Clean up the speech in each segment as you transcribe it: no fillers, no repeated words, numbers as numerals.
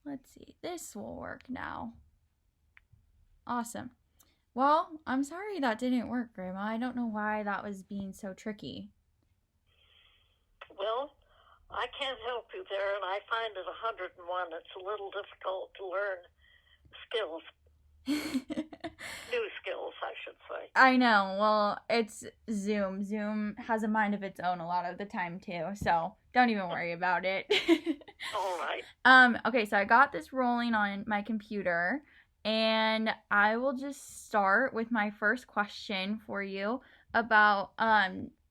Let's see. This will work now. Awesome. Well, I'm sorry that didn't work, Grandma. I don't know why that was being so tricky. Well, I can't help you there, and I find at 101 it's a little difficult to learn skills. New skills, I should say. I know. Well, it's Zoom. Zoom has a mind of its own a lot of the time too, so don't even worry about it. All right. Okay, so I got this rolling on my computer, and I will just start with my first question for you about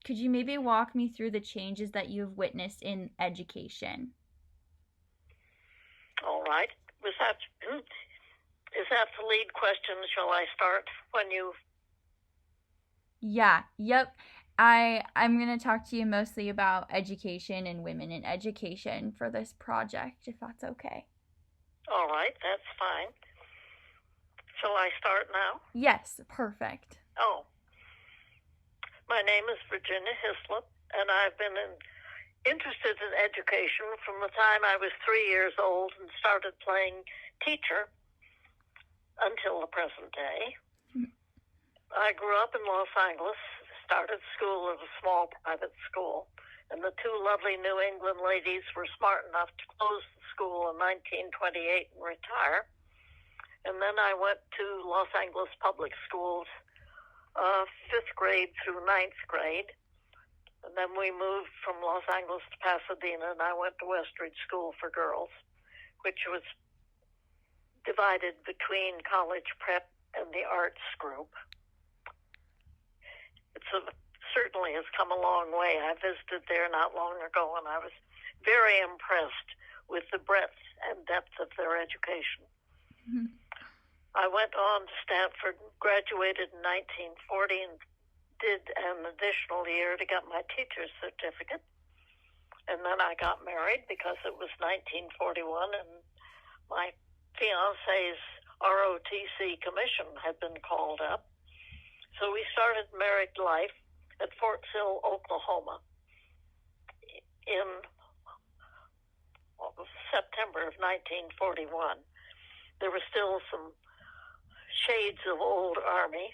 could you maybe walk me through the changes that you've witnessed in education? All right. Is that the lead question? Shall I start when you... Yeah, yep. I'm going to talk to you mostly about education and women in education for this project, if that's okay. All right, that's fine. Shall I start now? Yes, perfect. Oh. My name is Virginia Hislop, and I've been interested in education from the time I was 3 years old and started playing teacher until the present day. I grew up in Los Angeles, started school at a small private school, and the two lovely New England ladies were smart enough to close the school in 1928 and retire. And then I went to Los Angeles public schools, 5th grade through 9th grade. And then we moved from Los Angeles to Pasadena, and I went to Westridge School for Girls, which was divided between college prep and the arts group. It certainly has come a long way. I visited there not long ago, and I was very impressed with the breadth and depth of their education. Mm-hmm. I went on to Stanford, graduated in 1940, and did an additional year to get my teacher's certificate. And then I got married because it was 1941, and my fiancé's ROTC commission had been called up. So we started married life at Fort Sill, Oklahoma in September of 1941. There were still some shades of old Army.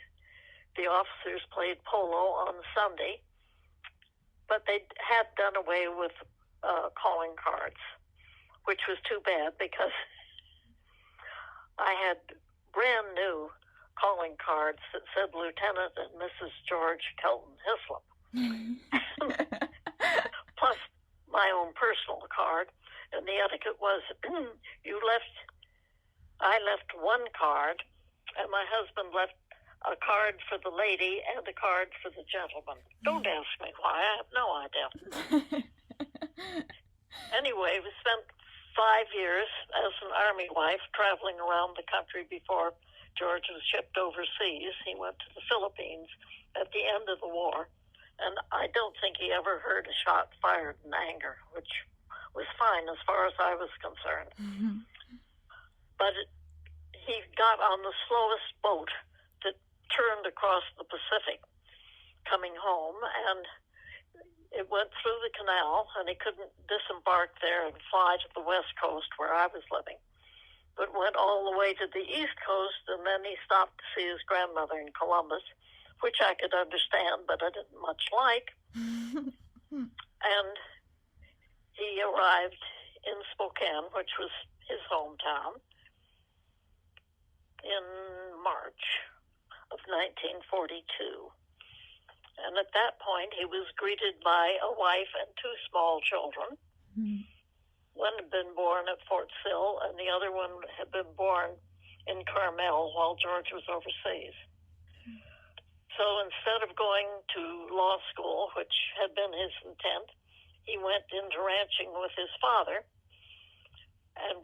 The officers played polo on Sunday, but they had done away with calling cards, which was too bad because I had brand new calling cards that said Lieutenant and Mrs. George Kelton Hislop, plus my own personal card. And the etiquette was I left one card, and my husband left a card for the lady and a card for the gentleman. Don't ask me why, I have no idea. Anyway, we spent 5 years as an Army wife traveling around the country before George was shipped overseas. He went to the Philippines at the end of the war, and I don't think he ever heard a shot fired in anger, which was fine as far as I was concerned. Mm-hmm. But he got on the slowest boat that turned across the Pacific coming home, and it went through the canal, and he couldn't disembark there and fly to the west coast where I was living, but went all the way to the east coast, and then he stopped to see his grandmother in Columbus, which I could understand, but I didn't much like. And he arrived in Spokane, which was his hometown, in March of 1942. And at that point, he was greeted by a wife and 2 small children. Mm-hmm. One had been born at Fort Sill, and the other one had been born in Carmel while George was overseas. So instead of going to law school, which had been his intent, he went into ranching with his father. And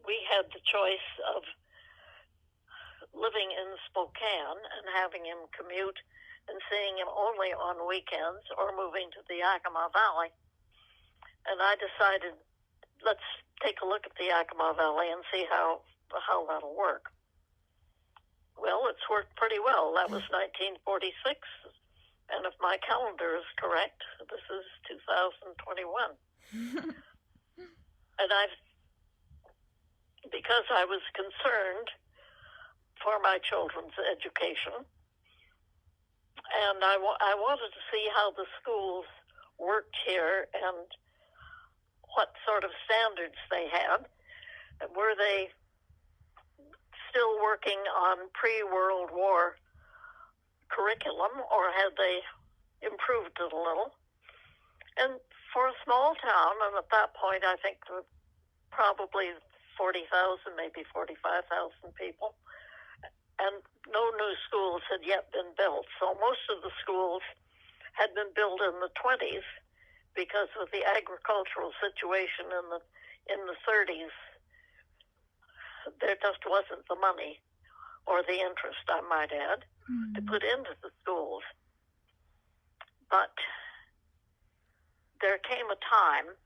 we had the choice of living in Spokane and having him commute and seeing him only on weekends, or moving to the Yakima Valley. And I decided, let's take a look at the Yakima Valley and see how that'll work. Well, it's worked pretty well. That was 1946. And if my calendar is correct, this is 2021. And I've because I was concerned for my children's education, and I wanted to see how the schools worked here and what sort of standards they had. Were they still working on pre-World War curriculum, or had they improved it a little? And for a small town, and at that point I think probably 40,000, maybe 45,000 people, and no new schools had yet been built. So most of the schools had been built in the 20s because of the agricultural situation in the 30s. There just wasn't the money or the interest, I might add, to put into the schools. But there came a time,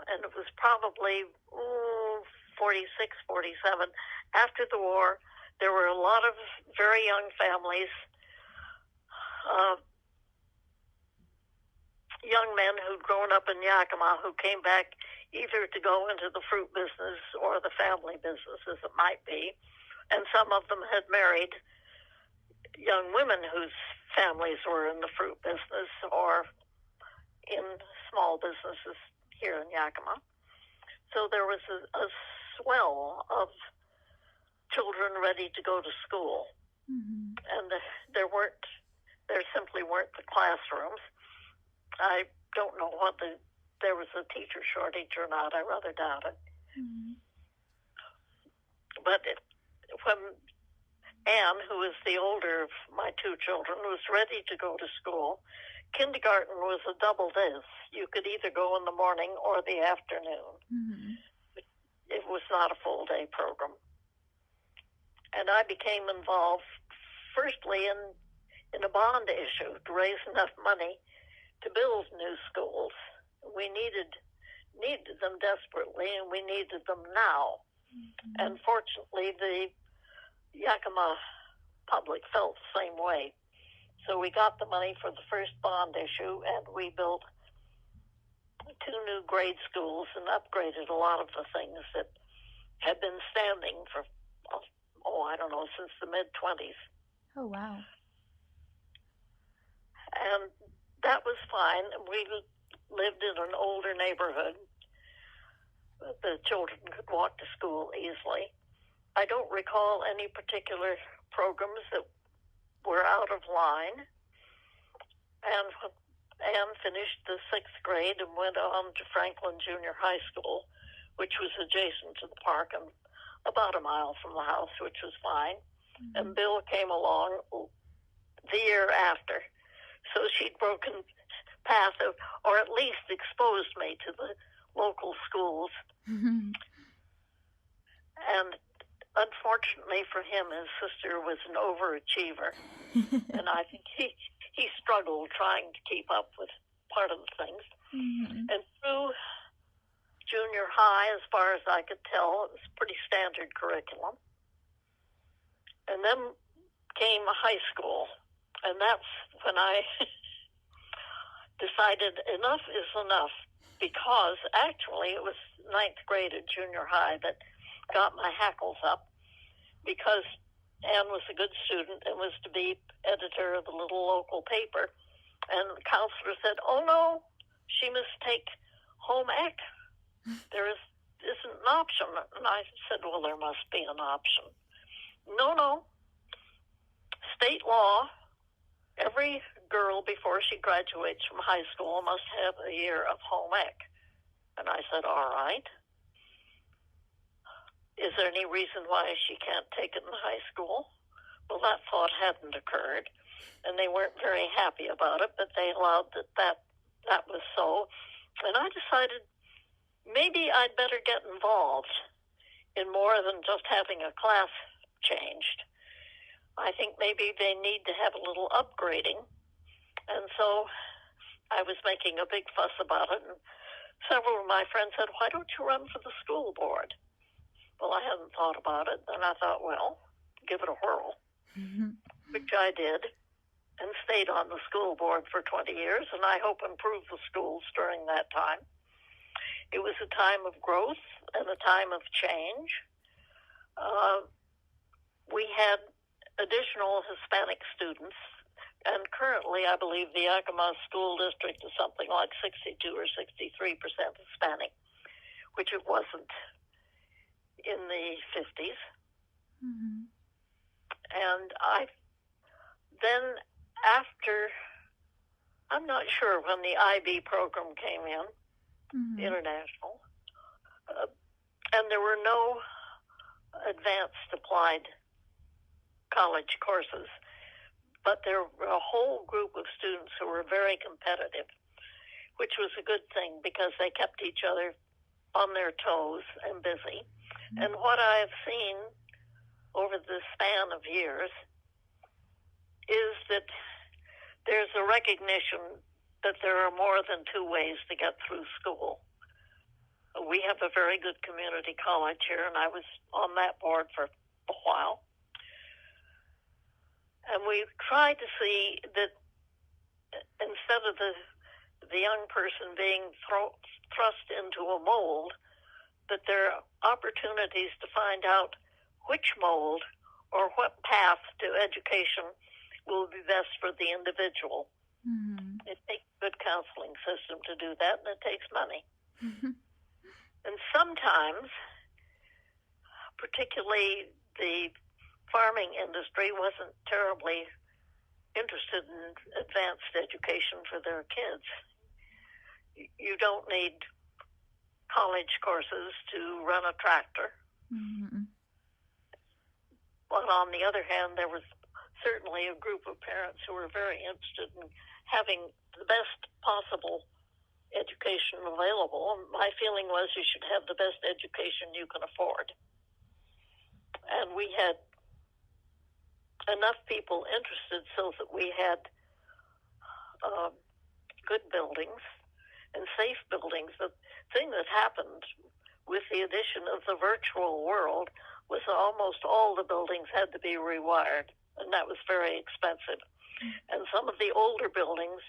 and it was probably 46, 47, after the war. There were a lot of very young families, young men who'd grown up in Yakima who came back either to go into the fruit business or the family business, as it might be. And some of them had married young women whose families were in the fruit business or in small businesses here in Yakima. So there was a swell of children ready to go to school. Mm-hmm. And there simply weren't the classrooms. I don't know there was a teacher shortage or not. I rather doubt it. Mm-hmm. But when Anne, who was the older of my two children, was ready to go to school, kindergarten was a double day. You could either go in the morning or the afternoon. Mm-hmm. It was not a full-day program. And I became involved, firstly, in a bond issue to raise enough money to build new schools. We needed them desperately, and we needed them now. Mm-hmm. And fortunately, the Yakima public felt the same way. So we got the money for the first bond issue, and we built 2 new grade schools and upgraded a lot of the things that had been standing for, I don't know, since the mid-20s. Oh, wow. And that was fine. We lived in an older neighborhood. The children could walk to school easily. I don't recall any particular programs that were out of line. And Anne finished the 6th grade and went on to Franklin Junior High School, which was adjacent to the park and about a mile from the house, which was fine. Mm-hmm. And Bill came along the year after. So she'd broken path, or at least exposed me to the local schools. Mm-hmm. And unfortunately for him, his sister was an overachiever. And I think he struggled trying to keep up with part of the things. Mm-hmm. And through junior high, as far as I could tell, it was pretty standard curriculum. And then came high school. And that's when I decided enough is enough, because actually it was 9th grade at junior high that got my hackles up, because Anne was a good student and was to be editor of the little local paper. And the counselor said, oh, no, she must take home ec. There isn't an option. And I said, well, there must be an option. No. State law, every girl before she graduates from high school must have a year of home ec. And I said, all right. Is there any reason why she can't take it in high school? Well, that thought hadn't occurred, and they weren't very happy about it, but they allowed that was so. And I decided maybe I'd better get involved in more than just having a class changed. I think maybe they need to have a little upgrading. And so I was making a big fuss about it, and several of my friends said, why don't you run for the school board? Well, I hadn't thought about it, and I thought, well, give it a whirl, which I did, and stayed on the school board for 20 years, and I hope improved the schools during that time. It was a time of growth and a time of change, We had additional Hispanic students, and currently I believe the Yakima School District is something like 62 or 63% Hispanic, which it wasn't in the 50s. Mm-hmm. And then after, I'm not sure when the IB program came in, Mm-hmm. international, and there were no advanced applied college courses, but there were a whole group of students who were very competitive, which was a good thing because they kept each other on their toes and busy. Mm-hmm. And what I've seen over the span of years is that there's a recognition that there are more than two ways to get through school. We have a very good community college here, and I was on that board for a while. And we tried to see that instead of the young person being thrust into a mold, that there are opportunities to find out which mold or what path to education will be best for the individual. Mm-hmm. It takes a good counseling system to do that, and it takes money. And sometimes, particularly the farming industry wasn't terribly interested in advanced education for their kids. You don't need college courses to run a tractor. Mm-hmm. But on the other hand, there was certainly a group of parents who were very interested in having the best possible education available. My feeling was you should have the best education you can afford. And we had enough people interested so that we had good buildings and safe buildings. The thing that happened with the addition of the virtual world was almost all the buildings had to be rewired, and that was very expensive. And some of the older buildings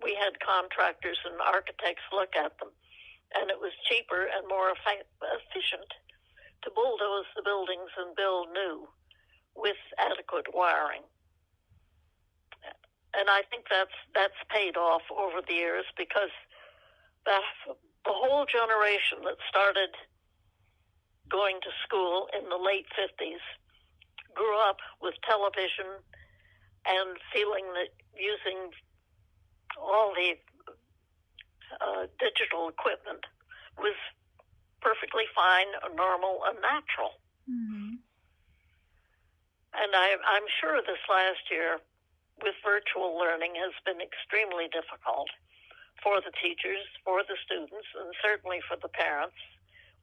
we had contractors and architects look at them, and it was cheaper and more efficient to bulldoze the buildings and build new with adequate wiring. And I think that's paid off over the years, because the whole generation that started going to school in the late 50s grew up with television and feeling that using all the digital equipment was perfectly fine, normal, and natural. Mm-hmm. And I'm sure this last year with virtual learning has been extremely difficult for the teachers, for the students, and certainly for the parents,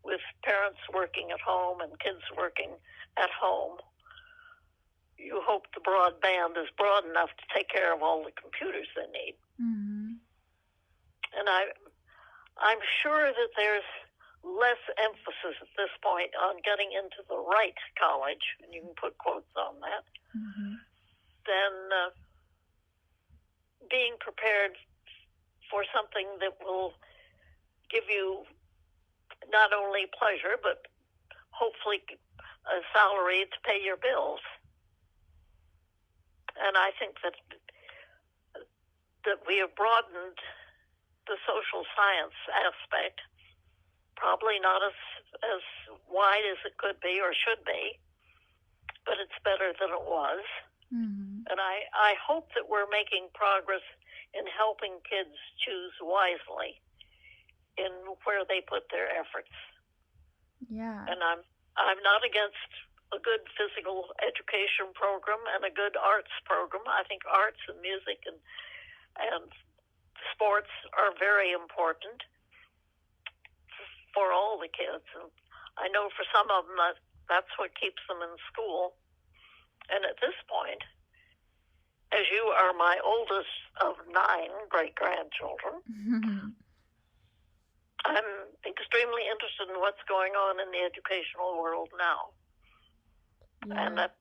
with parents working at home and kids working at home. You hope the broadband is broad enough to take care of all the computers they need. Mm-hmm. And I'm sure that there's less emphasis at this point on getting into the right college, and you can put quotes on that, mm-hmm. than being prepared for something that will give you not only pleasure, but hopefully a salary to pay your bills. And I think that we have broadened the social science aspect, probably not as wide as it could be or should be, but it's better than it was. Mm-hmm. And I hope that we're making progress in helping kids choose wisely in where they put their efforts. Yeah. And I'm not against a good physical education program and a good arts program. I think arts and music and sports are very important for all the kids. And I know for some of them that's what keeps them in school. And at this point, as you are my oldest of 9 great-grandchildren, mm-hmm. I'm extremely interested in what's going on in the educational world now. Yeah. And that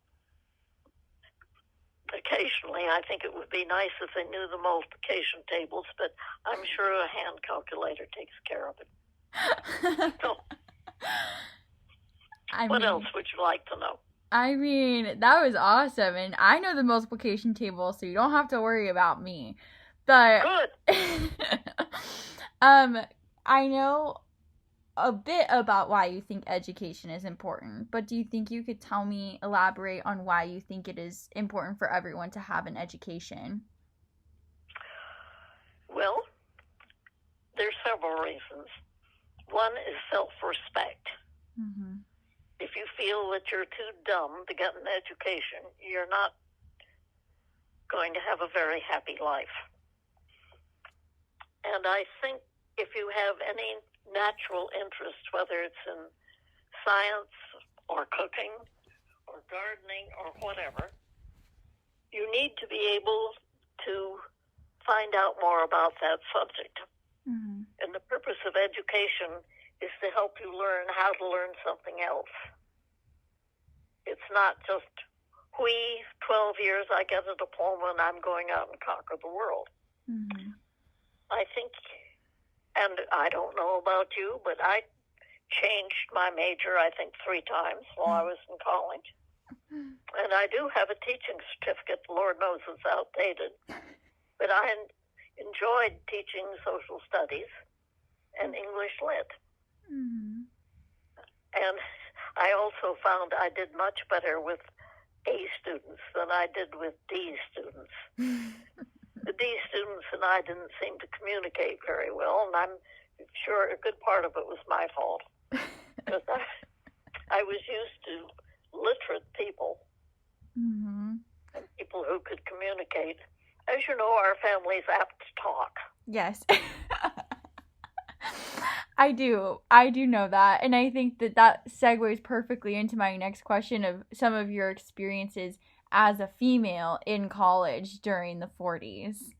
occasionally I think it would be nice if they knew the multiplication tables, but I'm sure a hand calculator takes care of it. So What else would you like to know? I mean, that was awesome. And I know the multiplication table, so you don't have to worry about me. But good. I know a bit about why you think education is important, but do you think you could elaborate on why you think it is important for everyone to have an education? Well, there's several reasons. One is self-respect. Mm-hmm. If you feel that you're too dumb to get an education, you're not going to have a very happy life. And I think if you have any natural interest, whether it's in science or cooking or gardening or whatever, you need to be able to find out more about that subject. Mm-hmm. And the purpose of education is to help you learn how to learn something else. It's not just, 12 years, I get a diploma and I'm going out and conquer the world. Mm-hmm. I think, and I don't know about you, but I changed my major, I think, 3 times while I was in college. And I do have a teaching certificate. Lord knows it's outdated. But I enjoyed teaching social studies and English lit. Mm-hmm. And I also found I did much better with A students than I did with D students. The D students and I didn't seem to communicate very well, and I'm sure a good part of it was my fault. Because I was used to literate people, mm-hmm. and people who could communicate. As you know, our family's apt to talk. Yes. I do know that. And I think that segues perfectly into my next question of some of your experiences as a female in college during the 40s.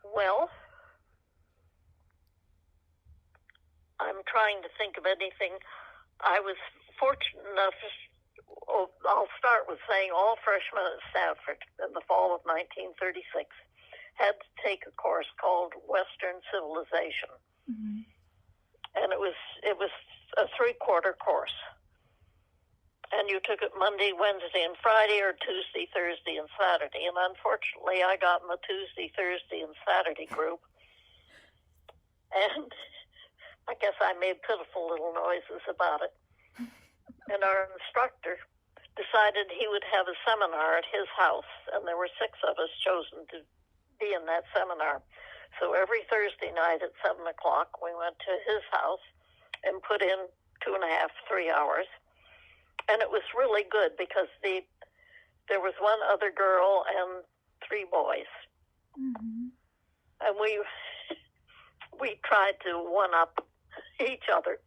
Well, I'm trying to think of anything. I was fortunate enough, I'll start with saying all freshmen at Stanford in the fall of 1936 had to take a course called Western Civilization. Mm-hmm. And it was a 3-quarter course. And you took it Monday, Wednesday, and Friday, or Tuesday, Thursday, and Saturday. And unfortunately, I got in the Tuesday, Thursday, and Saturday group. And I guess I made pitiful little noises about it. And our instructor decided he would have a seminar at his house. And there were 6 of us chosen to be in that seminar. So every Thursday night at 7 o'clock, we went to his house and put in 2.5, 3 hours. And it was really good because there was 1 other girl and 3 boys. Mm-hmm. And we tried to one-up each other.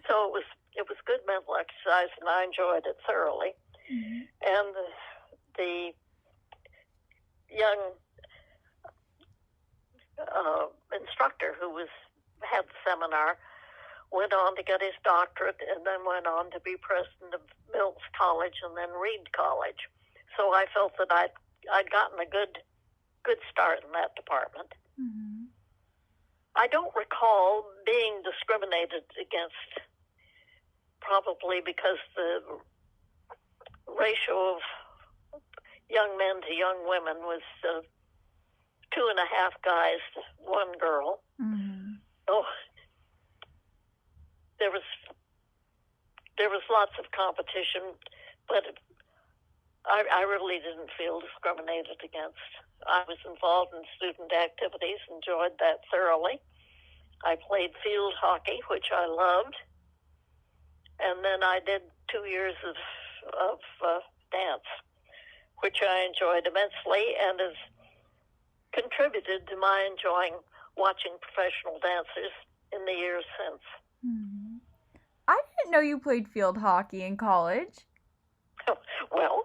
So it was good mental exercise, and I enjoyed it thoroughly. Mm-hmm. And the young instructor who had the seminar went on to get his doctorate and then went on to be president of Mills College and then Reed College. So I felt that I'd gotten a good start in that department. Mm-hmm. I don't recall being discriminated against, probably because the ratio of young men to young women was 2.5 guys to 1 girl. Mm-hmm. So there was lots of competition, but I really didn't feel discriminated against. I was involved in student activities, enjoyed that thoroughly. I played field hockey, which I loved, and then I did 2 years of dance, which I enjoyed immensely, and has contributed to my enjoying watching professional dancers in the years since. Mm-hmm. I didn't know you played field hockey in college. Well,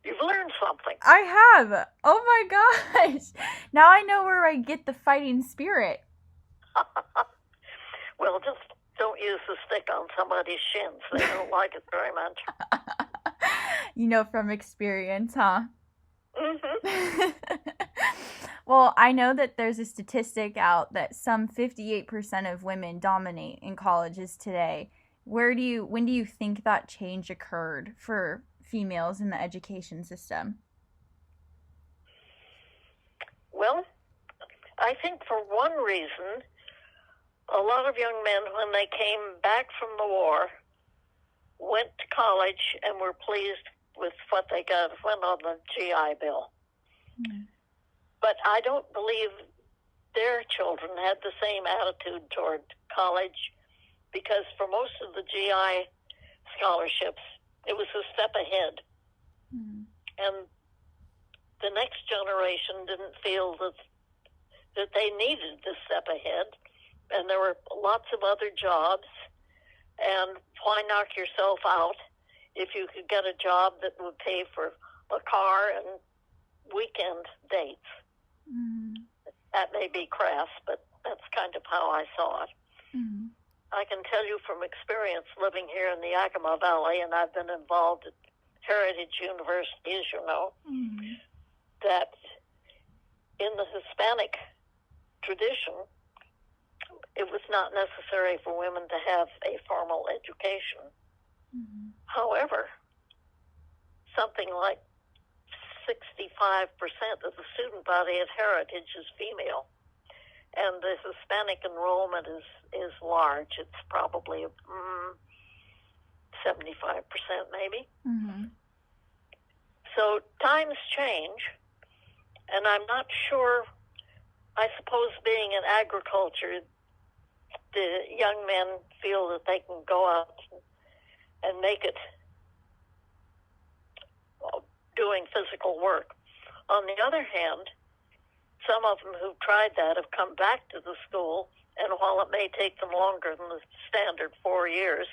you've learned something. I have. Oh my gosh. Now I know where I get the fighting spirit. Well, just don't use the stick on somebody's shins. They don't like it very much. You know from experience, huh? Well, I know that there's a statistic out that some 58% of women dominate in colleges today. When do you think that change occurred for females in the education system? Well, I think for one reason, a lot of young men, when they came back from the war, went to college and were pleased with what they got, went on the GI Bill. Mm. But I don't believe their children had the same attitude toward college, because for most of the GI scholarships, it was a step ahead. Mm. And the next generation didn't feel that they needed this step ahead. And there were lots of other jobs. And why knock yourself out if you could get a job that would pay for a car and weekend dates? Mm-hmm. That may be crass, but that's kind of how I saw it. Mm-hmm. I can tell you from experience living here in the Yakima Valley, and I've been involved at Heritage University, as you know, mm-hmm. that in the Hispanic tradition, it was not necessary for women to have a formal education. Mm-hmm. However, something like 65% of the student body at Heritage is female, and the Hispanic enrollment is large. It's probably 75% maybe. Mm-hmm. So times change, and I'm not sure. I suppose being in agriculture, the young men feel that they can go out and make it doing physical work. On the other hand, some of them who've tried that have come back to the school, and while it may take them longer than the standard 4 years,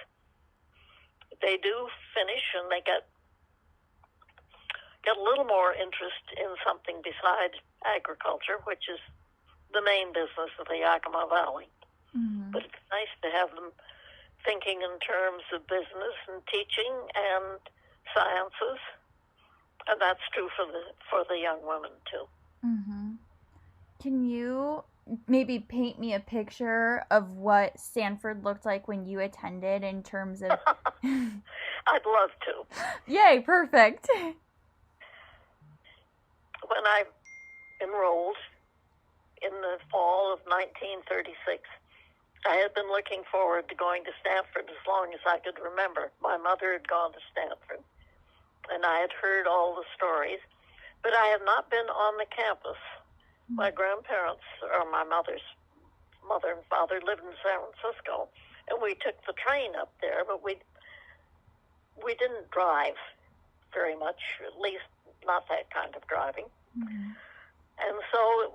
they do finish, and they get a little more interest in something besides agriculture, which is the main business of the Yakima Valley. Mm-hmm. But it's nice to have them thinking in terms of business and teaching and sciences, and that's true for the young women too. Mm-hmm. Can you maybe paint me a picture of what Stanford looked like when you attended in terms of... I'd love to. Yay, perfect. When I enrolled in the fall of 1936, I had been looking forward to going to Stanford as long as I could remember. My mother had gone to Stanford, and I had heard all the stories, but I had not been on the campus. My grandparents, or my mother's mother and father, lived in San Francisco, and we took the train up there, but we didn't drive very much, at least not that kind of driving. Mm-hmm. And so it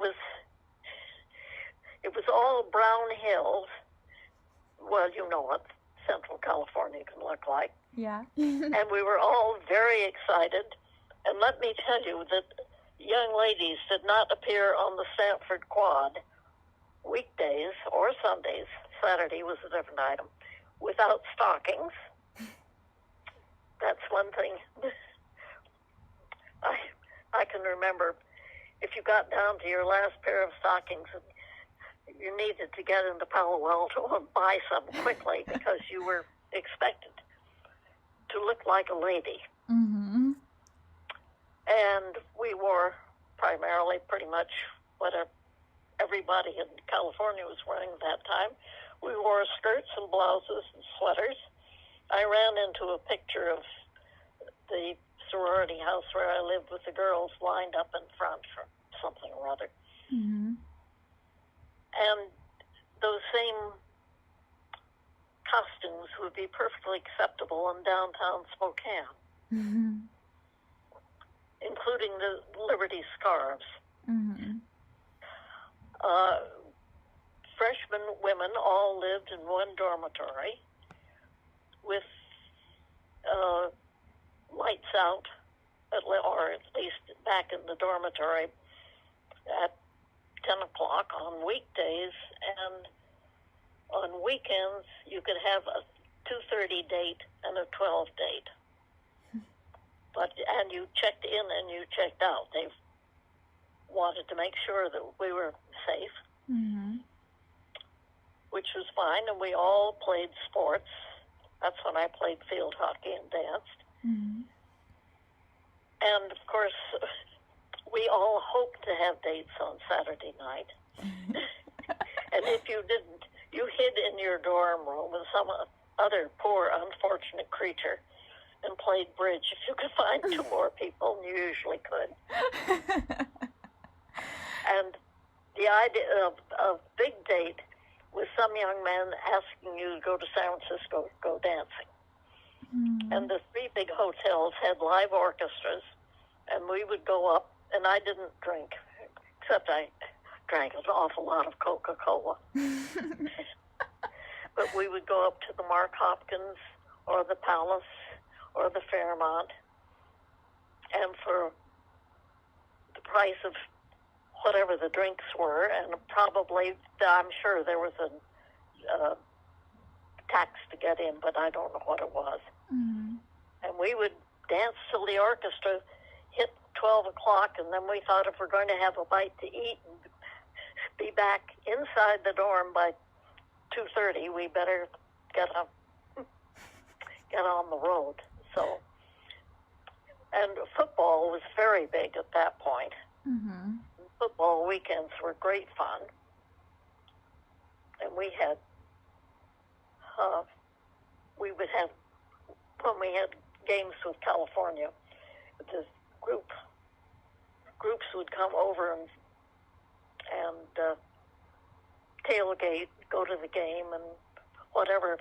was all brown hills. Well, you know what Central California can look like. Yeah. And we were all very excited. And let me tell you that young ladies did not appear on the Stanford Quad weekdays or Sundays. Saturday was a different item. Without stockings. That's one thing. I can remember if you got down to your last pair of stockings, you needed to get into Palo Alto and buy some quickly because you were expected to look like a lady. Mm-hmm. And we wore primarily pretty much what everybody in California was wearing at that time. We wore skirts and blouses and sweaters. I ran into a picture of the sorority house where I lived with the girls lined up in front for something or other. Mm-hmm. And those same costumes would be perfectly acceptable in downtown Spokane, mm-hmm. including the Liberty scarves. Mm-hmm. Freshman women all lived in one dormitory with lights out, or at least back in the dormitory at 10 o'clock on weekdays, and on weekends you could have a 2:30 date and a 12 date. and you checked in and you checked out. They wanted to make sure that we were safe, which was fine, and we all played sports. That's when I played field hockey and danced. And, of course, we all hoped to have dates on Saturday night. And if you didn't, you hid in your dorm room with some other poor, unfortunate creature and played bridge. If you could find two more people, and you usually could. And the idea of a big date with some young man asking you to go to San Francisco to go dancing. And the three big hotels had live orchestras, and we would go up, and I didn't drink, except I drank an awful lot of Coca-Cola. But we would go up to the Mark Hopkins or the Palace or the Fairmont, and for the price of whatever the drinks were, and probably, I'm sure there was a tax to get in, but I don't know what it was. And we would dance till the orchestra hit 12 o'clock, and then we thought if we're going to have a bite to eat and be back inside the dorm by 2:30, we better get on the road. So, and football was very big at that point. Football weekends were great fun, and we had would have, when we had games with California, the groups would come over and tailgate, go to the game, and whatever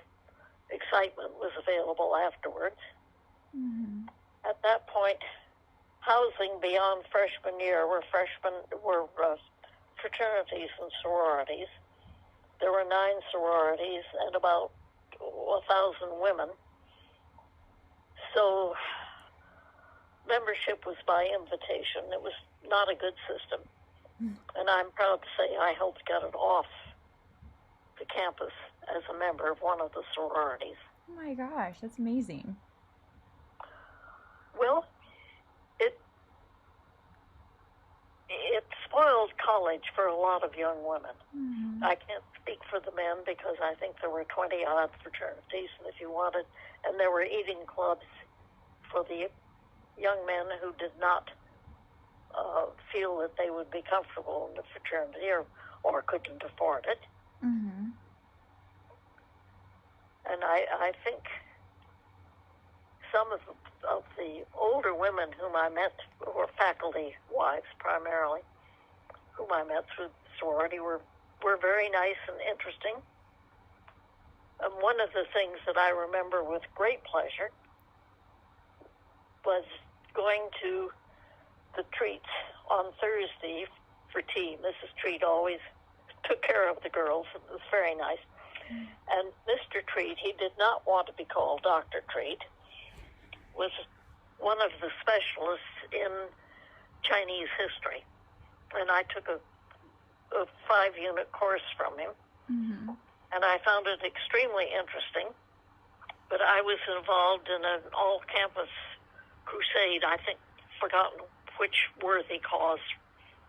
excitement was available afterwards. At that point, housing beyond freshman year were fraternities and sororities. There were 9 sororities and about 1,000 women. So membership was by invitation. It was not a good system. And I'm proud to say I helped get it off the campus as a member of one of the sororities. Oh my gosh, that's amazing. Well, it spoiled college for a lot of young women. I can't speak for the men because I think there were 20-odd fraternities, and if you wanted, and there were eating clubs for the young men who did not feel that they would be comfortable in the fraternity or couldn't afford it. And I think some of the older women whom I met, who were faculty wives primarily, whom I met through sorority, were very nice and interesting. And one of the things that I remember with great pleasure was going to the treats on Thursday for tea. Mrs. Treat always took care of the girls. It was very nice. And Mr. Treat, he did not want to be called Dr. Treat, was one of the specialists in Chinese history. And I took a 5-unit course from him. And I found it extremely interesting. But I was involved in an all-campus crusade, I think, forgotten which worthy cause,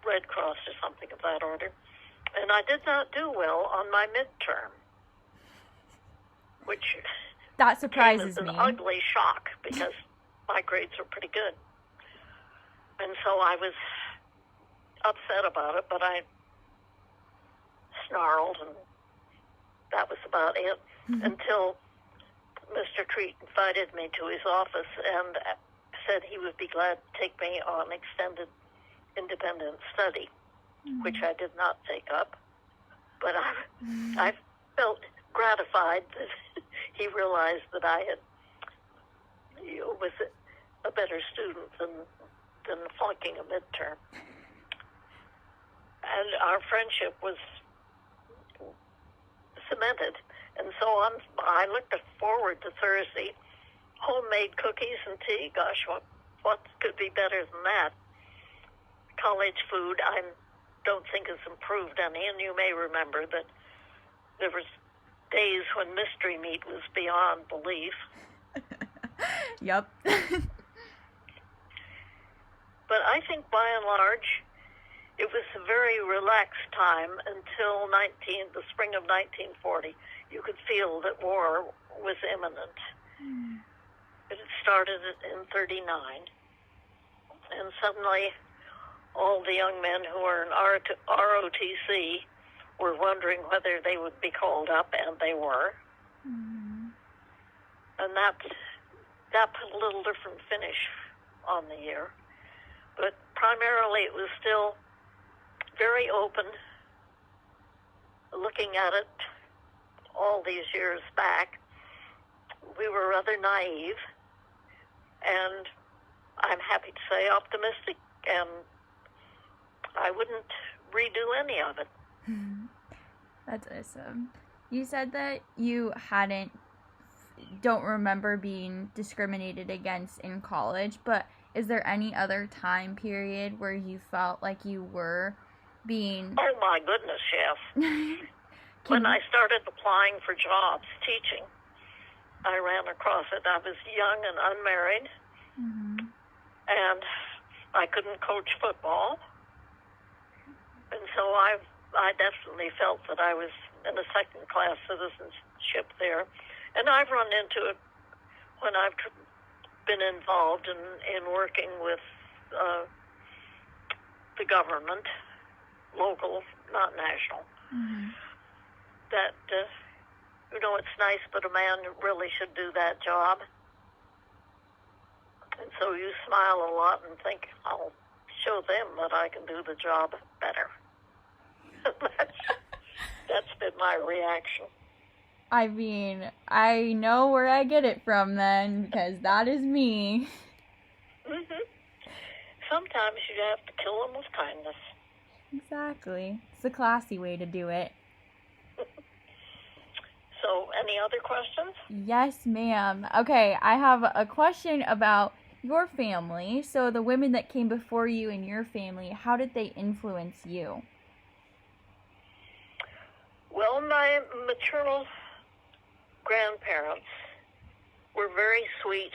Red Cross or something of that order. And I did not do well on my midterm, which that surprises came as me. an ugly shock because my grades were pretty good. And so I was upset about it, but I snarled, and that was about it until Mr. Treat invited me to his office and said he would be glad to take me on extended independent study, which I did not take up. But I felt gratified that he realized that I had was a better student than flunking a midterm. And our friendship was cemented. And so I looked forward to Thursday. Homemade cookies and tea. Gosh, what could be better than that? College food, I don't think has improved any. And you may remember that there was days when mystery meat was beyond belief. Yep. But I think by and large, it was a very relaxed time until the spring of 1940. You could feel that war was imminent. It started in 39. And suddenly, all the young men who were in ROTC were wondering whether they would be called up, and they were. And that put a little different finish on the year. But primarily it was still very open. Looking at it all these years back, we were rather naive, and I'm happy to say optimistic, and I wouldn't redo any of it. That's awesome. You said that you don't remember being discriminated against in college, but is there any other time period where you felt like you were being... Oh my goodness, yes. When I started applying for jobs teaching, I ran across it. I was young and unmarried, and I couldn't coach football, and so I definitely felt that I was in a second-class citizenship there. And I've run into it when I've been involved in working with the government, local, not national, that, it's nice, but a man really should do that job. And so you smile a lot and think, I'll show them that I can do the job better. That's been my reaction. I mean, I know where I get it from then, because that is me. Sometimes you have to kill them with kindness. Exactly. It's the classy way to do it. So, any other questions? Yes, ma'am. Okay, I have a question about your family. So the women that came before you in your family, how did they influence you? Well, my maternal grandparents were very sweet.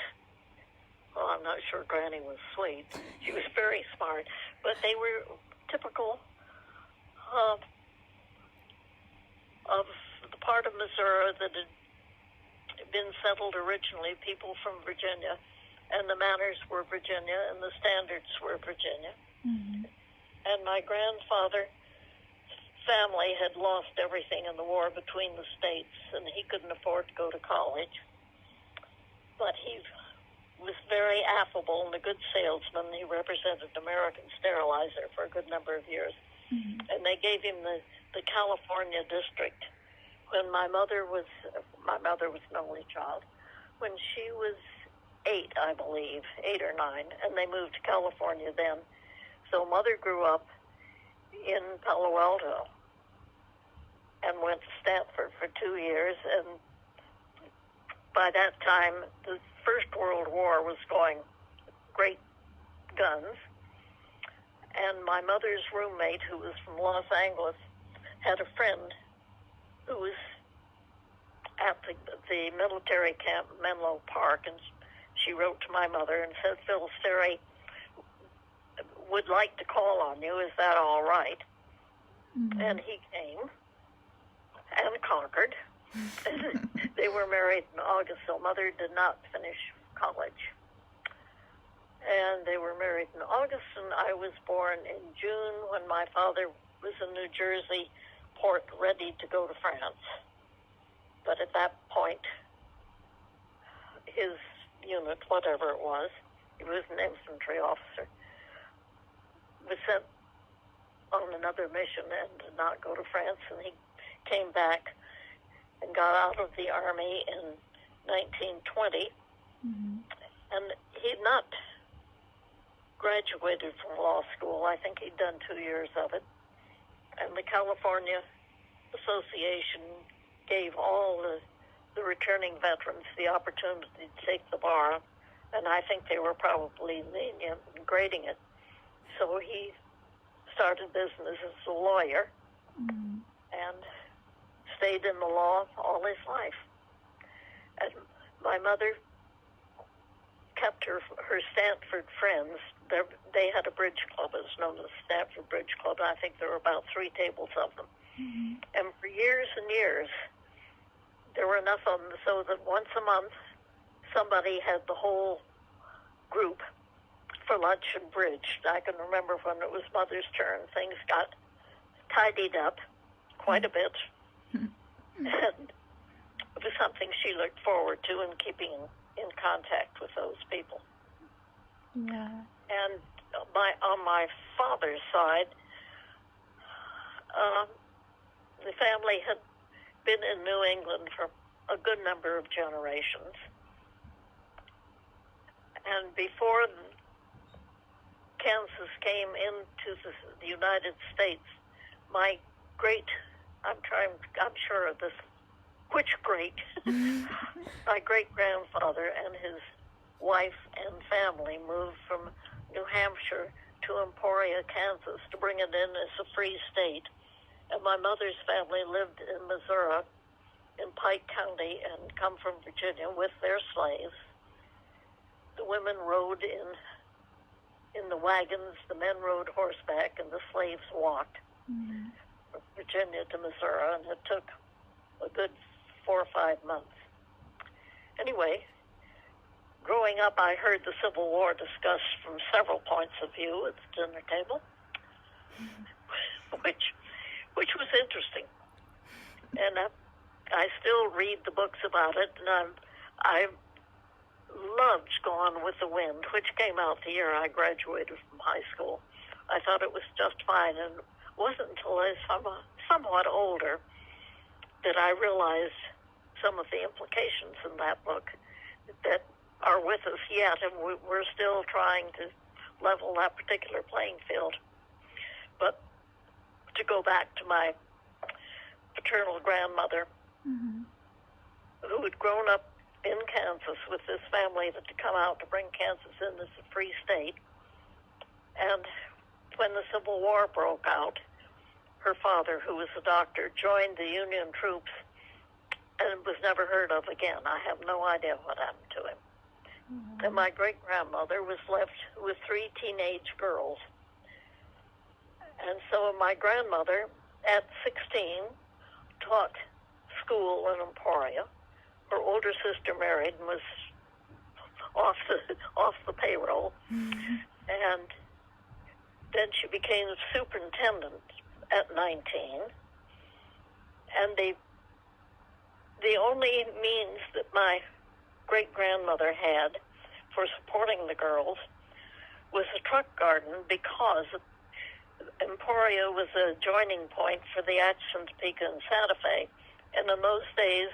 Well, I'm not sure Granny was sweet. She was very smart. But they were typical of the part of Missouri that had been settled originally, people from Virginia, and the manners were Virginia, and the standards were Virginia. And my grandfather family had lost everything in the war between the states, and he couldn't afford to go to college. But he was very affable and a good salesman. He represented American Sterilizer for a good number of years. And they gave him the California district when my mother was an only child. When she was 8, I believe, 8 or 9, and they moved to California then. So Mother grew up in Palo Alto and went to Stanford for 2 years, and by that time the First World War was going great guns, and my mother's roommate, who was from Los Angeles, had a friend who was at the military camp Menlo Park, and she wrote to my mother and said, Phil Sterry would like to call on you. Is that all right? And he came and conquered. They were married in August, so Mother did not finish college. And they were married in August, and I was born in June when my father was in New Jersey, port ready to go to France. But at that point, his unit, whatever it was, he was an infantry officer, was sent on another mission and did not go to France, and he came back and got out of the Army in 1920, and he'd not graduated from law school. I think he'd done 2 years of it, and the California Association gave all the returning veterans the opportunity to take the bar, and I think they were probably lenient in grading it. So he started business as a lawyer and stayed in the law all his life. And my mother kept her Stanford friends. They had a bridge club. It was known as Stanford Bridge Club. I think there were about 3 tables of them. Mm-hmm. And for years and years, there were enough of them so that once a month, somebody had the whole group for lunch and bridge. I can remember when it was Mother's turn, things got tidied up quite a bit. And it was something she looked forward to and keeping in contact with those people. Yeah. And on my father's side, the family had been in New England for a good number of generations. And before Kansas came into the United States, my my great-grandfather and his wife and family moved from New Hampshire to Emporia, Kansas, to bring it in as a free state. And my mother's family lived in Missouri, in Pike County, and come from Virginia with their slaves. The women rode in the wagons, the men rode horseback, and the slaves walked from Virginia to Missouri, and it took a good 4 or 5 months. Anyway, growing up, I heard the Civil War discussed from several points of view at the dinner table, which was interesting. And I still read the books about it, and I loved Gone with the Wind, which came out the year I graduated from high school. I thought it was just fine, and it wasn't until I was somewhat older that I realized some of the implications in that book that are with us yet, and we're still trying to level that particular playing field. But to go back to my paternal grandmother, who had grown up in Kansas with this family that had come out to bring Kansas in as a free state. And when the Civil War broke out, her father, who was a doctor, joined the Union troops and was never heard of again. I have no idea what happened to him. And my great-grandmother was left with 3 teenage girls. And so my grandmother, at 16, taught school in Emporia. Her older sister married and was off the payroll. And then she became superintendent at 19. And the only means that my great-grandmother had for supporting the girls was a truck garden, because Emporia was a joining point for the Atchison, Topeka, and Santa Fe. And in those days,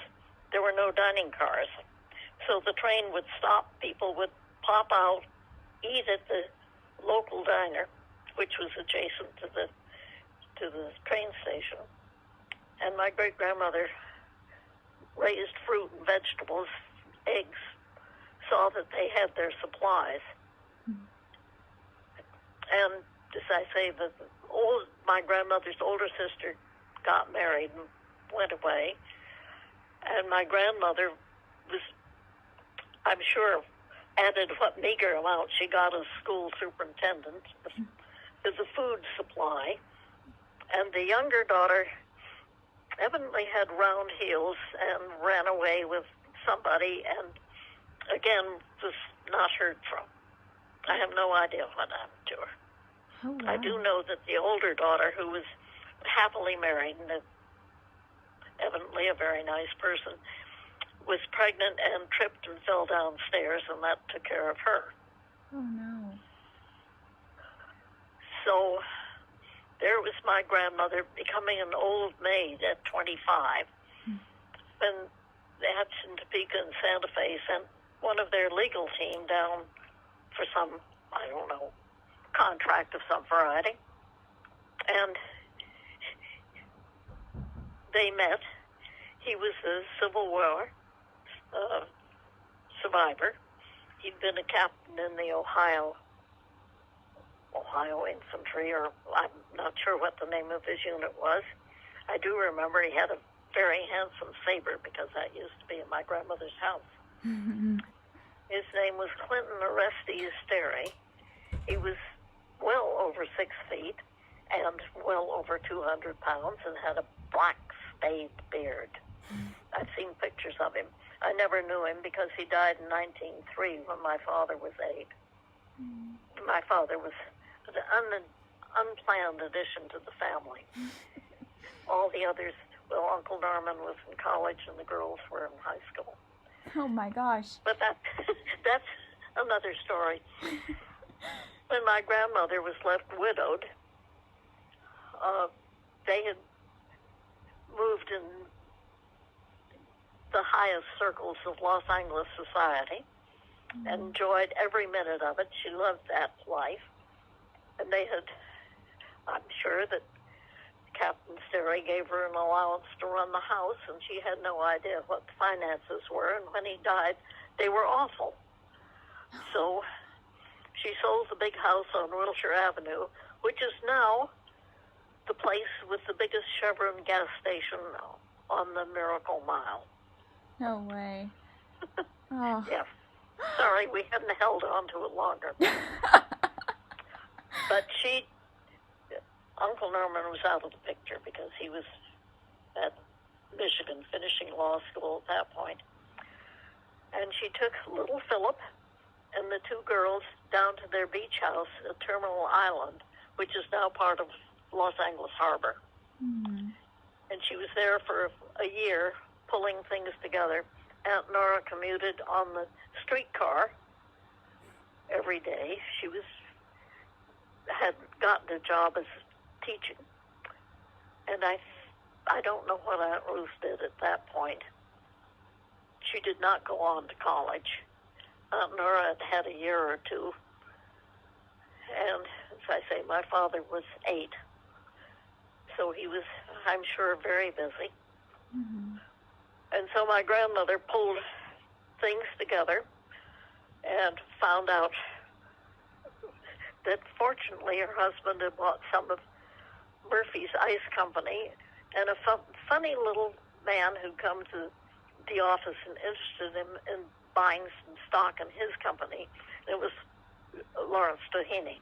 there were no dining cars. So the train would stop, people would pop out, eat at the local diner, which was adjacent to the train station. And my great-grandmother raised fruit and vegetables, eggs, saw that they had their supplies. And as I say, my grandmother's older sister got married and went away. And my grandmother was, I'm sure, added what meager amount she got as school superintendent to the food supply. And the younger daughter evidently had round heels and ran away with somebody, and again was not heard from. I have no idea what happened to her. Oh, wow. I do know that the older daughter, who was happily married and evidently a very nice person, was pregnant and tripped and fell downstairs, and that took care of her. Oh, no. So there was my grandmother becoming an old maid at 25. When the Atchison, Topeka, and Santa Fe sent one of their legal team down for some, I don't know, contract of some variety. And they met. He was a Civil War survivor. He'd been a captain in the Ohio Infantry, or I'm not sure what the name of his unit was. I do remember he had a very handsome saber, because that used to be in my grandmother's house. His name was Clinton Orestes Sterry. He was well over 6 feet and well over 200 pounds and had a black spathed beard. I've seen pictures of him. I never knew him because he died in 1903 when my father was 8. My father was an unplanned addition to the family. All the others, well, Uncle Norman was in college and the girls were in high school. Oh my gosh. But that's another story. When my grandmother was left widowed, they had moved in the highest circles of Los Angeles society and enjoyed every minute of it. She loved that life. And they had, I'm sure that Captain Sterry gave her an allowance to run the house, and she had no idea what the finances were. And when he died, they were awful. So she sold the big house on Wilshire Avenue, which is now the place with the biggest Chevron gas station on the Miracle Mile. No way. Oh. Yeah. Sorry, we hadn't held on to it longer. But Uncle Norman was out of the picture because he was at Michigan finishing law school at that point. And she took little Philip and the 2 girls down to their beach house at Terminal Island, which is now part of Los Angeles Harbor. Mm-hmm. And she was there for a year pulling things together. Aunt Nora commuted on the streetcar every day. She had gotten a job as teaching. And I don't know what Aunt Ruth did at that point. She did not go on to college. Aunt Nora had a year or 2. And as I say, my father was 8. So he was, I'm sure, very busy. Mm-hmm. And so my grandmother pulled things together and found out that fortunately her husband had bought some of Murphy's Ice Company, and a funny little man who'd come to the office and interested him in buying some stock in his company. It was Lawrence Doheny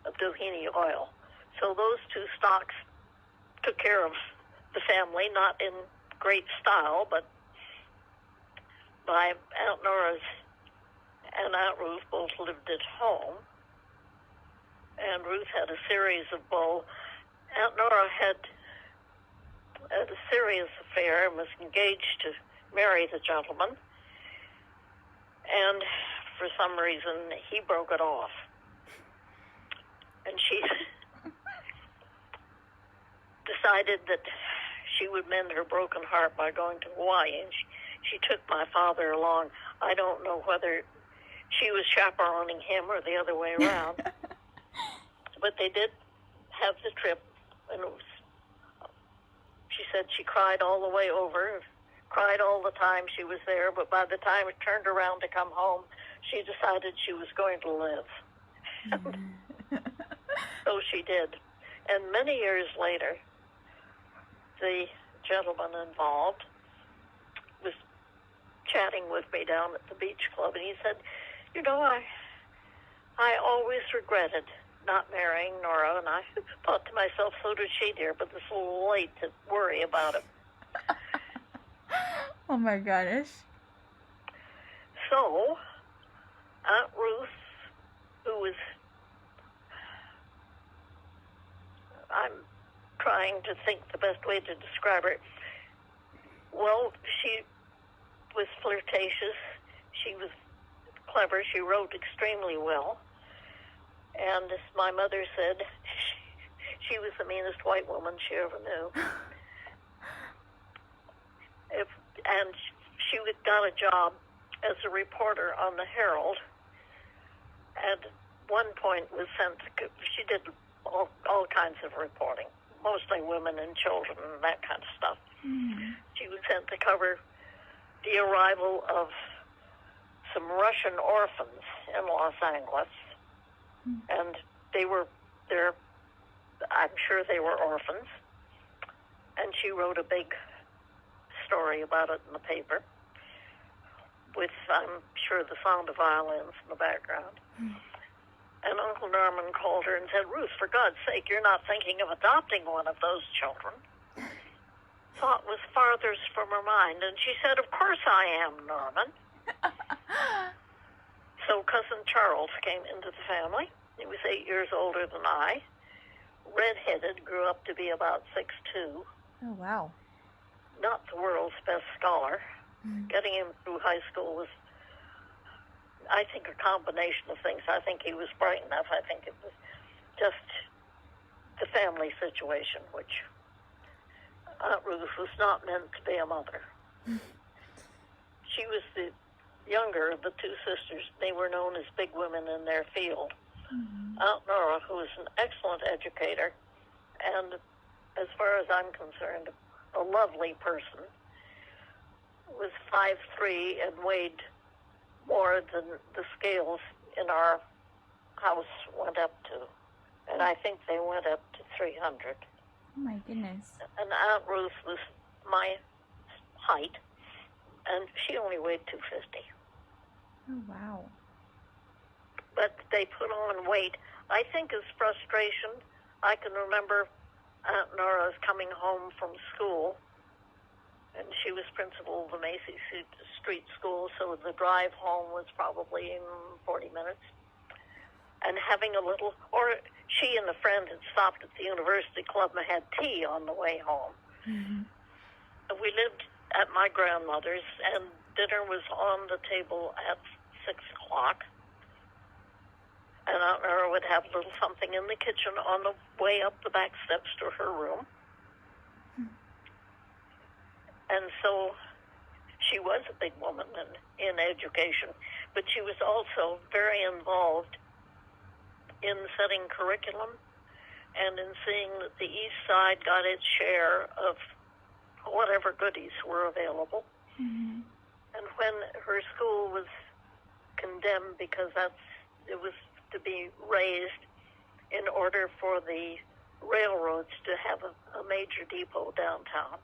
of Doheny Oil. So those 2 stocks took care of the family, not in great style, but my Aunt Nora's and Aunt Ruth both lived at home. And Ruth had a series of beaux. Aunt Nora had a serious affair and was engaged to marry the gentleman. And for some reason, he broke it off. And she decided that she would mend her broken heart by going to Hawaii. And she took my father along. I don't know whether she was chaperoning him or the other way around. But they did have the trip, and she said she cried all the way over, cried all the time she was there, but by the time it turned around to come home, she decided she was going to live. So she did. And many years later, the gentleman involved was chatting with me down at the beach club, and he said, you know, I always regretted not marrying Nora, and I thought to myself, so did she, dear, but it's a little late to worry about it. Oh my goodness. So, Aunt Ruth, who was, I'm trying to think the best way to describe her. Well, she was flirtatious. She was clever. She wrote extremely well. And as my mother said, she was the meanest white woman she ever knew. And she got a job as a reporter on the Herald. At one point was sent to, she did all kinds of reporting, mostly women and children and that kind of stuff. Mm-hmm. She was sent to cover the arrival of some Russian orphans in Los Angeles. And they were there, I'm sure they were orphans. And she wrote a big story about it in the paper. with, I'm sure, the sound of violins in the background. And Uncle Norman called her and said, "Ruth, for God's sake, you're not thinking of adopting one of those children." Thought was farthest from her mind, and she said, "Of course I am, Norman." So Cousin Charles came into the family. He was 8 years older than I. Red-headed, grew up to be about 6'2". Oh, wow. Not the world's best scholar. Getting him through high school was, I think, a combination of things. I think he was bright enough. I think it was just the family situation, which Aunt Ruth was not meant to be a mother. She was the younger of the two sisters. They were known as big women in their field. Aunt Nora, who was an excellent educator, and as far as I'm concerned, a lovely person, was 5'3" and weighed more than the scales in our house went up to. And I think they went up to 300. Oh, my goodness. And Aunt Ruth was my height, and she only weighed 250. Oh, wow. But they put on weight. I think as frustration, I can remember Aunt Nora's coming home from school, and she was principal of the Macy Street School, so the drive home was probably in 40 minutes. And having a little, or she and a friend had stopped at the University Club and had tea on the way home. We lived at my grandmother's, and dinner was on the table at 6 o'clock. And Aunt Nora would have a little something in the kitchen on the way up the back steps to her room. And so she was a big woman in education, but she was also very involved in setting curriculum and in seeing that the East Side got its share of whatever goodies were available. And when her school was condemned because it was to be raised in order for the railroads to have a major depot downtown.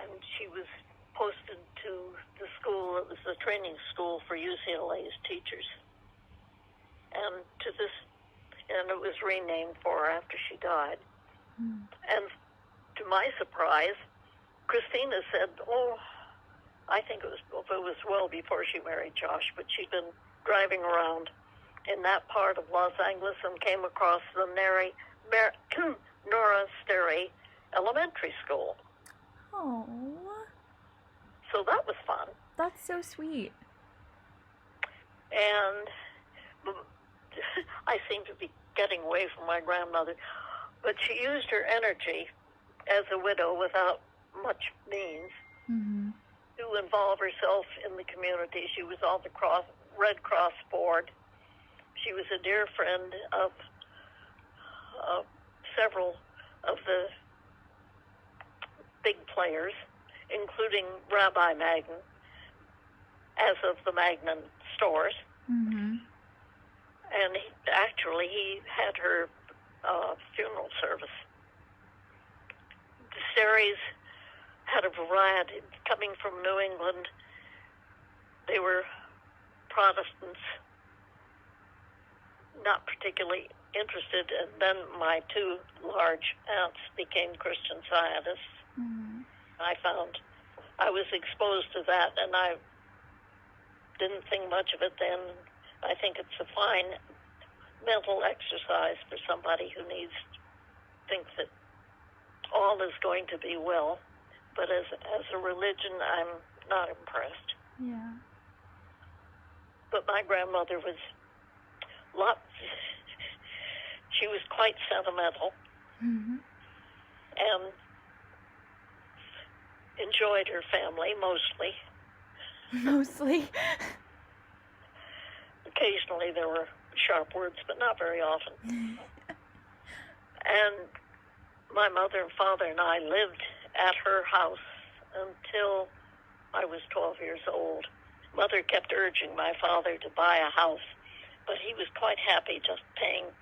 And she was posted to the school. It was the training school for UCLA's teachers. And it was renamed for her after she died. And to my surprise, Christina said, I think it was well before she married Josh, but she'd been driving around in that part of Los Angeles and came across the Nora Sterry Elementary School. Oh. So that was fun. That's so sweet. And I seem to be getting away from my grandmother, but she used her energy as a widow without much means to involve herself in the community. She was on the Red Cross board. She was a dear friend of several of the big players, including Rabbi Magnin, as of the Magnin stores. And he had her funeral service. The Sterrys had a variety. Coming from New England, they were Protestants, not particularly interested, and then my two large aunts became Christian Scientists. I found I was exposed to that, and I didn't think much of it then. I think it's a fine mental exercise for somebody who thinks that all is going to be well, but as a religion, I'm not impressed. Yeah. But my grandmother was she was quite sentimental and enjoyed her family mostly. Mostly? Occasionally there were sharp words, but not very often. And my mother and father and I lived at her house until I was 12 years old. Mother kept urging my father to buy a house, but he was quite happy just paying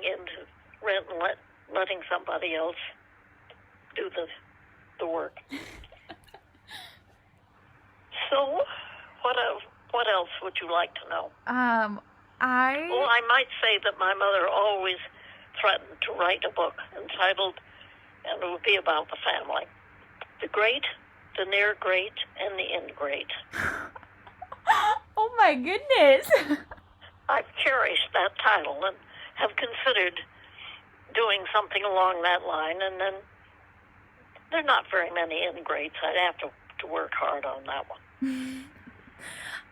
into rent and letting somebody else do the work. So, what else would you like to know? I Well, I might say that my mother always threatened to write a book entitled, and it would be about the family, The Great, the Near Great, and the Ingrate. Oh my goodness. I've cherished that title and have considered doing something along that line, and then there are not very many ingrates. I'd have to work hard on that one.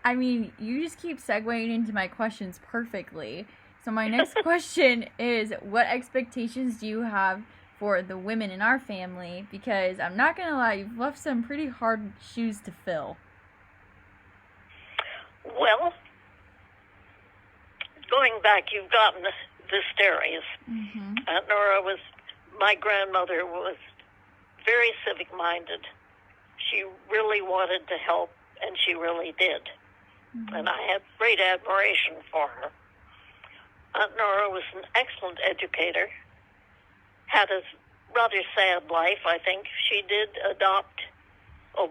I mean, you just keep segueing into my questions perfectly. So my next question is, what expectations do you have for the women in our family? Because I'm not going to lie, you've left some pretty hard shoes to fill. Well, going back, you've gotten the Sterries. Mm-hmm. Aunt Nora my grandmother was very civic-minded. She really wanted to help, and she really did. Mm-hmm. And I had great admiration for her. Aunt Nora was an excellent educator, had a rather sad life, I think. She did adopt a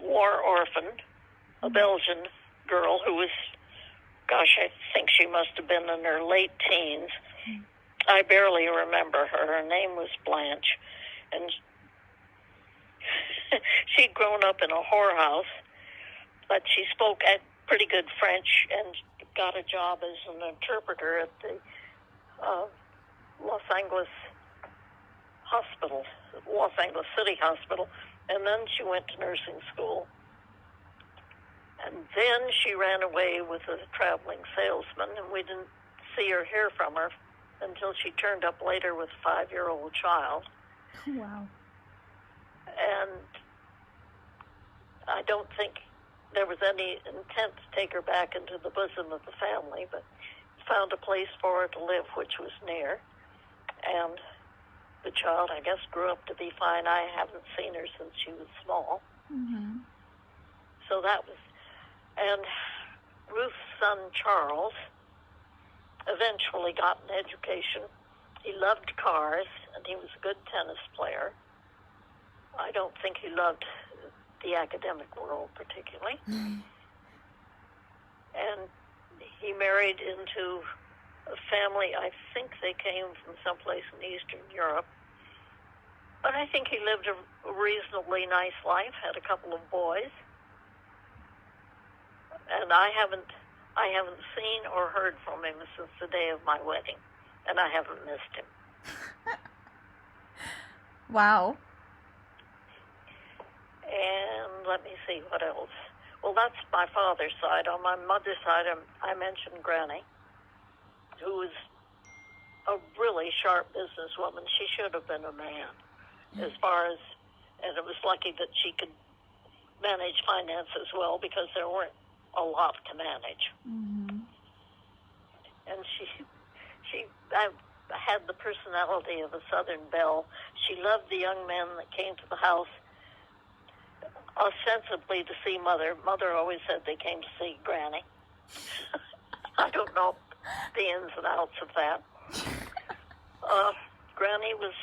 war orphan, a Belgian girl who was, gosh, I think she must have been in her late teens. I barely remember her. Her name was Blanche. And she'd grown up in a whorehouse, but she spoke pretty good French and got a job as an interpreter at the Los Angeles Hospital, Los Angeles City Hospital, and then she went to nursing school. And then she ran away with a traveling salesman, and we didn't see or hear from her until she turned up later with a 5-year-old child. Wow. And I don't think there was any intent to take her back into the bosom of the family, but found a place for her to live, which was near. And the child, I guess, grew up to be fine. I haven't seen her since she was small. Mm-hmm. So that was... And Ruth's son, Charles, eventually got an education. He loved cars, and he was a good tennis player. I don't think he loved the academic world particularly. Mm-hmm. And he married into a family, I think they came from someplace in Eastern Europe. But I think he lived a reasonably nice life, had a couple of boys. And I haven't seen or heard from him since the day of my wedding, and I haven't missed him. Wow. And let me see what else. Well, that's my father's side. On my mother's side, I mentioned Granny, who was a really sharp businesswoman. She should have been a man, and it was lucky that she could manage finances well, because there weren't a lot to manage. Mm-hmm. And she had the personality of a Southern belle. She loved the young men that came to the house ostensibly to see Mother. Mother always said they came to see Granny. I don't know the ins and outs of that. Granny was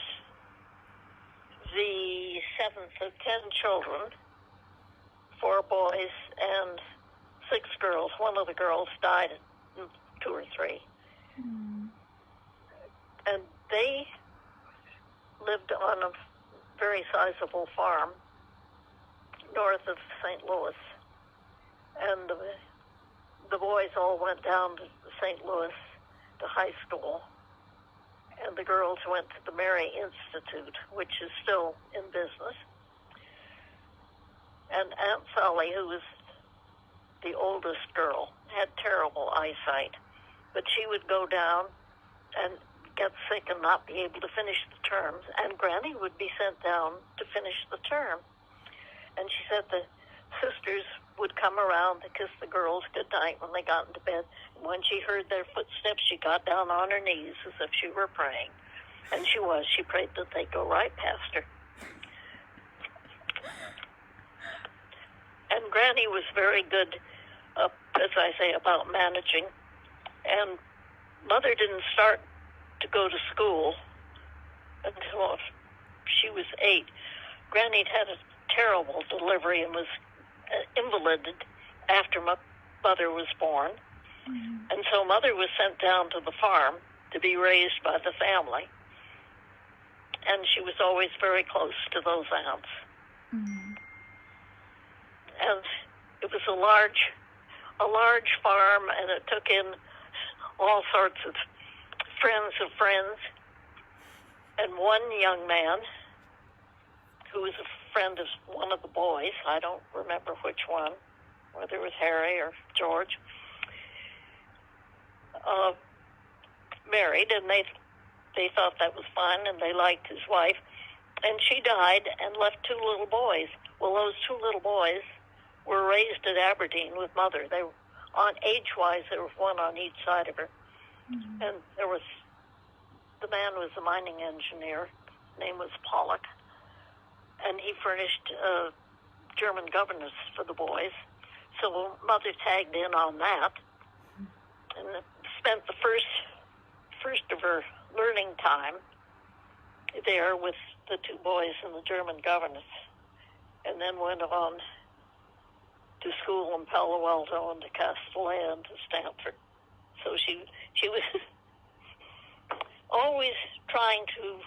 the 7th of 10 children, 4 boys and 6 girls. One of the girls died at 2 or 3. Mm. And they lived on a very sizable farm north of St. Louis. And the boys all went down to St. Louis to high school. And the girls went to the Mary Institute, which is still in business. And Aunt Sally, who was the oldest girl, had terrible eyesight. But she would go down and get sick and not be able to finish the terms. And Granny would be sent down to finish the term. And she said the sisters would come around to kiss the girls goodnight when they got into bed. And when she heard their footsteps, she got down on her knees as if she were praying. And she was. She prayed that they'd go right past her. And Granny was very good, as I say, about managing. And Mother didn't start to go to school until she was 8. Granny'd had a terrible delivery and was invalided after mother was born. Mm-hmm. And so mother was sent down to the farm to be raised by the family. And she was always very close to those aunts. Mm-hmm. And it was a large farm, and it took in all sorts of friends of friends. And one young man who was a friend of one of the boys, I don't remember which one, whether it was Harry or George, married, and they thought that was fine, and they liked his wife. And she died and left two little boys. Well, those two little boys were raised at Aberdeen with mother. They were, on age-wise, there was one on each side of her. Mm-hmm. And the man was a mining engineer. His name was Pollock. And he furnished German governess for the boys. So mother tagged in on that and spent the first of her learning time there with the two boys and the German governess, and then went on to school in Palo Alto and to Castellan to Stanford. So she was always trying to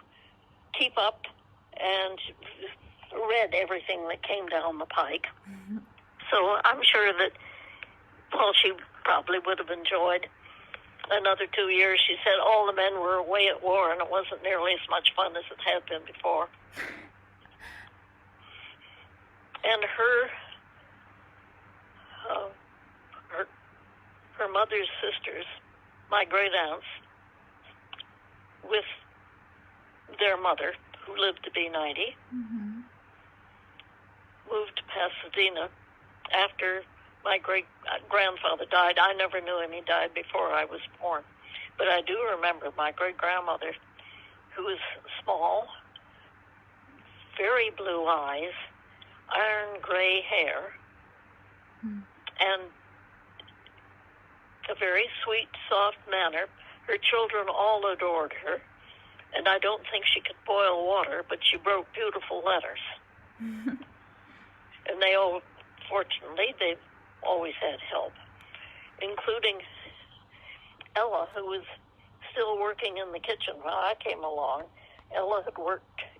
keep up and read everything that came down the pike. Mm-hmm. So I'm sure that, well, she probably would have enjoyed another 2 years. She said all the men were away at war, and it wasn't nearly as much fun as it had been before. And her mother's sisters, my great aunts, with their mother, who lived to be 90, mm-hmm. moved to Pasadena after my great-grandfather died. I never knew him. He died before I was born. But I do remember my great-grandmother, who was small, very blue eyes, iron gray hair, and a very sweet, soft manner. Her children all adored her, and I don't think she could boil water, but she wrote beautiful letters. And they all, fortunately, they always had help, including Ella, who was still working in the kitchen when I came along. Ella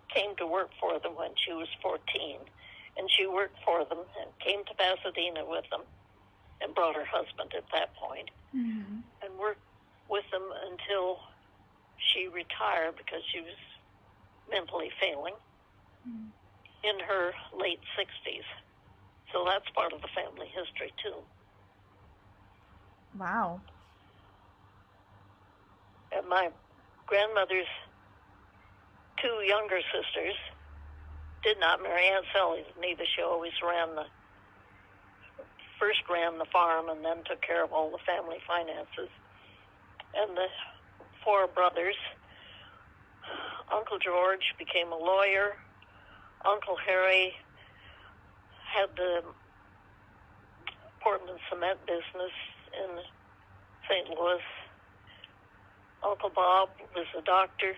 came to work for them when she was 14, and she worked for them and came to Pasadena with them and brought her husband at that point, mm-hmm. and worked with them until she retired because she was mentally failing in her late 60s. So that's part of the family history, too. Wow. And my grandmother's two younger sisters did not marry. Aunt Sally neither. She always first ran the farm and then took care of all the family finances. And the four brothers, Uncle George became a lawyer. Uncle Harry had the Portland cement business in St. Louis. Uncle Bob was a doctor,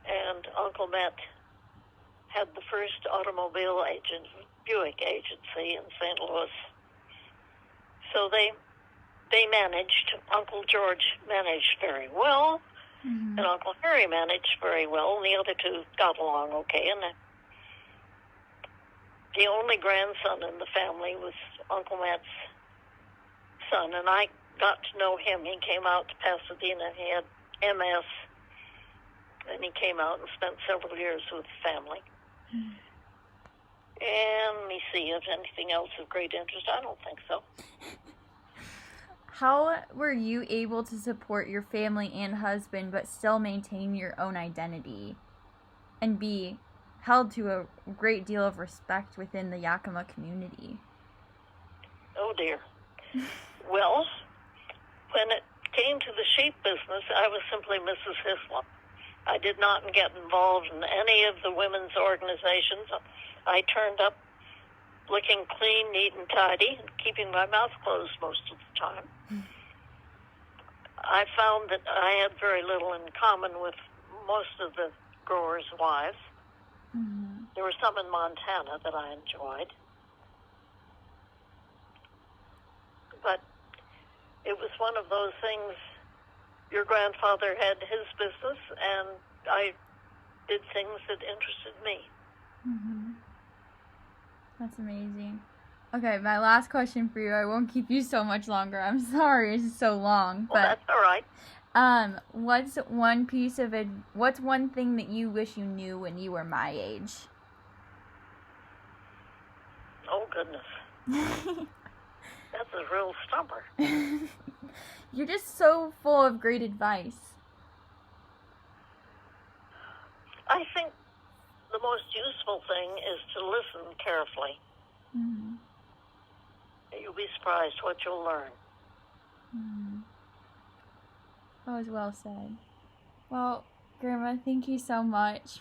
and Uncle Matt had the first automobile Buick agency in St. Louis. So they managed. Uncle George managed very well, mm-hmm. and Uncle Harry managed very well, and the other two got along okay. And the only grandson in the family was Uncle Matt's son, and I got to know him. He came out to Pasadena. He had MS, and he came out and spent several years with the family. Mm. And let me see if anything else of great interest. I don't think so. How were you able to support your family and husband but still maintain your own identity and be held to a great deal of respect within the Yakima community? Oh, dear. Well, when it came to the sheep business, I was simply Mrs. Hislop. I did not get involved in any of the women's organizations. I turned up looking clean, neat, and tidy, and keeping my mouth closed most of the time. I found that I had very little in common with most of the growers' wives. Mm-hmm. There were some in Montana that I enjoyed. but it was one of those things. Your grandfather had his business, and I did things that interested me. Mm-hmm. That's amazing. Okay, my last question for you. I won't keep you so much longer. I'm sorry it's so long. Well, that's all right. What's one thing that you wish you knew when you were my age? Oh, goodness. That's a real stumper. You're just so full of great advice. I think the most useful thing is to listen carefully. Mm-hmm. You'll be surprised what you'll learn. Mm-hmm. That was well said. Well, Grandma, thank you so much